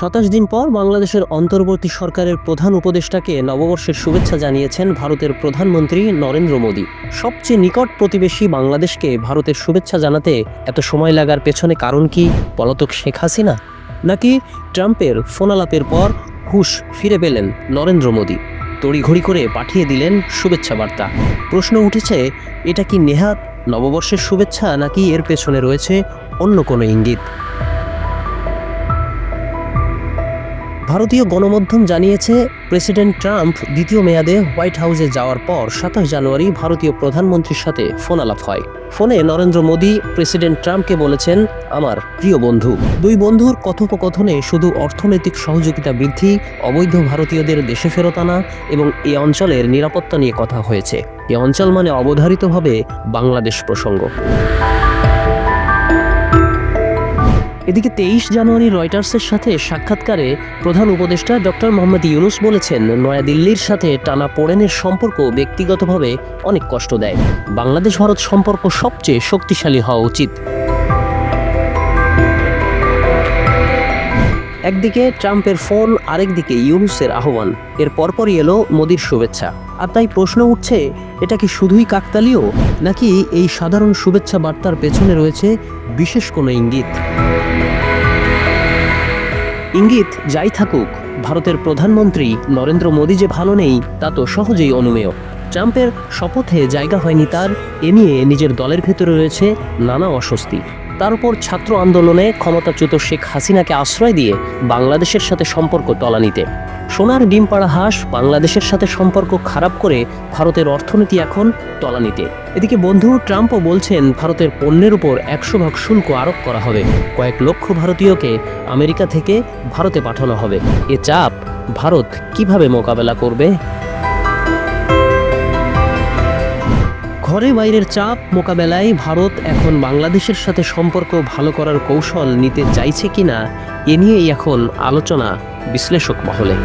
২৭ দিন পর বাংলাদেশের অন্তর্বর্তী সরকারের প্রধান উপদেষ্টাকে নববর্ষের শুভেচ্ছা জানিয়েছেন ভারতের প্রধানমন্ত্রী নরেন্দ্র মোদী। সবচেয়ে নিকট প্রতিবেশী বাংলাদেশকে ভারতের শুভেচ্ছা জানাতে এত সময় লাগার পেছনে কারণ কি? পলাতক শেখ হাসিনা, নাকি ট্রাম্পের ফোনালাপের পর হুঁশ ফিরে পেলেন নরেন্দ্র মোদী, তড়িঘড়ি করে পাঠিয়ে দিলেন শুভেচ্ছা বার্তা? প্রশ্ন উঠেছে, এটা কি নেহাত নববর্ষের শুভেচ্ছা, নাকি এর পেছনে রয়েছে অন্য কোনো ইঙ্গিত? ভারতীয় গণমাধ্যম জানিয়েছে, প্রেসিডেন্ট ট্রাম্প দ্বিতীয় মেয়াদে হোয়াইট হাউসে যাওয়ার পর ২৭ জানুয়ারি ভারতীয় প্রধানমন্ত্রীর সাথে ফোনালাপ হয়। ফোনে নরেন্দ্র মোদী প্রেসিডেন্ট ট্রাম্পকে বলেছেন, আমার প্রিয় বন্ধু। দুই বন্ধুর কথোপকথনে শুধু অর্থনৈতিক সহযোগিতা বৃদ্ধি, অবৈধ ভারতীয়দের দেশে ফেরত আনা এবং এ অঞ্চলের নিরাপত্তা নিয়ে কথা হয়েছে। এ অঞ্চল মানে অবধারিতভাবে বাংলাদেশ প্রসঙ্গ। এদিকে ২৩ জানুয়ারি রয়টার্সের সাথে সাক্ষাৎকারে প্রধান উপদেষ্টা ডক্টর মোহাম্মদ ইউনূস বলেছেন, নয়াদিল্লির সাথে টানাপোড়েনের সম্পর্ক ব্যক্তিগতভাবে অনেক কষ্ট দেয়। বাংলাদেশ ভারত সম্পর্ক সবচেয়ে শক্তিশালী হওয়া উচিত। একদিকে ট্রাম্পের ফোন, আরেকদিকে ইউনূসের আহ্বান। এর পরপরই এলো মোদির শুভেচ্ছা। আর তাই প্রশ্ন উঠছে, এটা কি শুধুই কাকতালীয়, নাকি এই সাধারণ শুভেচ্ছা বার্তার পেছনে রয়েছে বিশেষ কোনো ইঙ্গিত? ইঙ্গিত যাই থাকুক, ভারতের প্রধানমন্ত্রী নরেন্দ্র মোদী যে ভালো নেই তা তো সহজেই অনুমেয়। ট্রাম্পের শপথে জায়গা হয়নি তার, এ নিয়ে নিজের দলের ভেতরে রয়েছে নানা অস্বস্তি। তার উপর ছাত্র আন্দোলনে ক্ষমতাচ্যুত শেখ হাসিনাকে আশ্রয় দিয়ে বাংলাদেশের সাথে সম্পর্ক তলানিতে। সোনার ডিম পাড়া হাঁস বাংলাদেশের সাথে সম্পর্ক খারাপ করে ভারতের অর্থনীতি এখন তলানিতে। এদিকে বন্ধু ট্রাম্পও বলছেন, ভারতের পণ্যের উপর ১০০% শুল্ক আরোপ করা হবে। কয়েক লক্ষ ভারতীয়কে আমেরিকা থেকে ভারতে পাঠানো হবে। এ চাপ ভারত কিভাবে মোকাবেলা করবে? ঘরে বাইরের চাপ মোকাবেলায় ভারত এখন বাংলাদেশের সাথে সম্পর্ক ভালো করার কৌশল নিতে চাইছে কিনা, এ নিয়েই এখন আলোচনা বিশ্লেষক মহলে।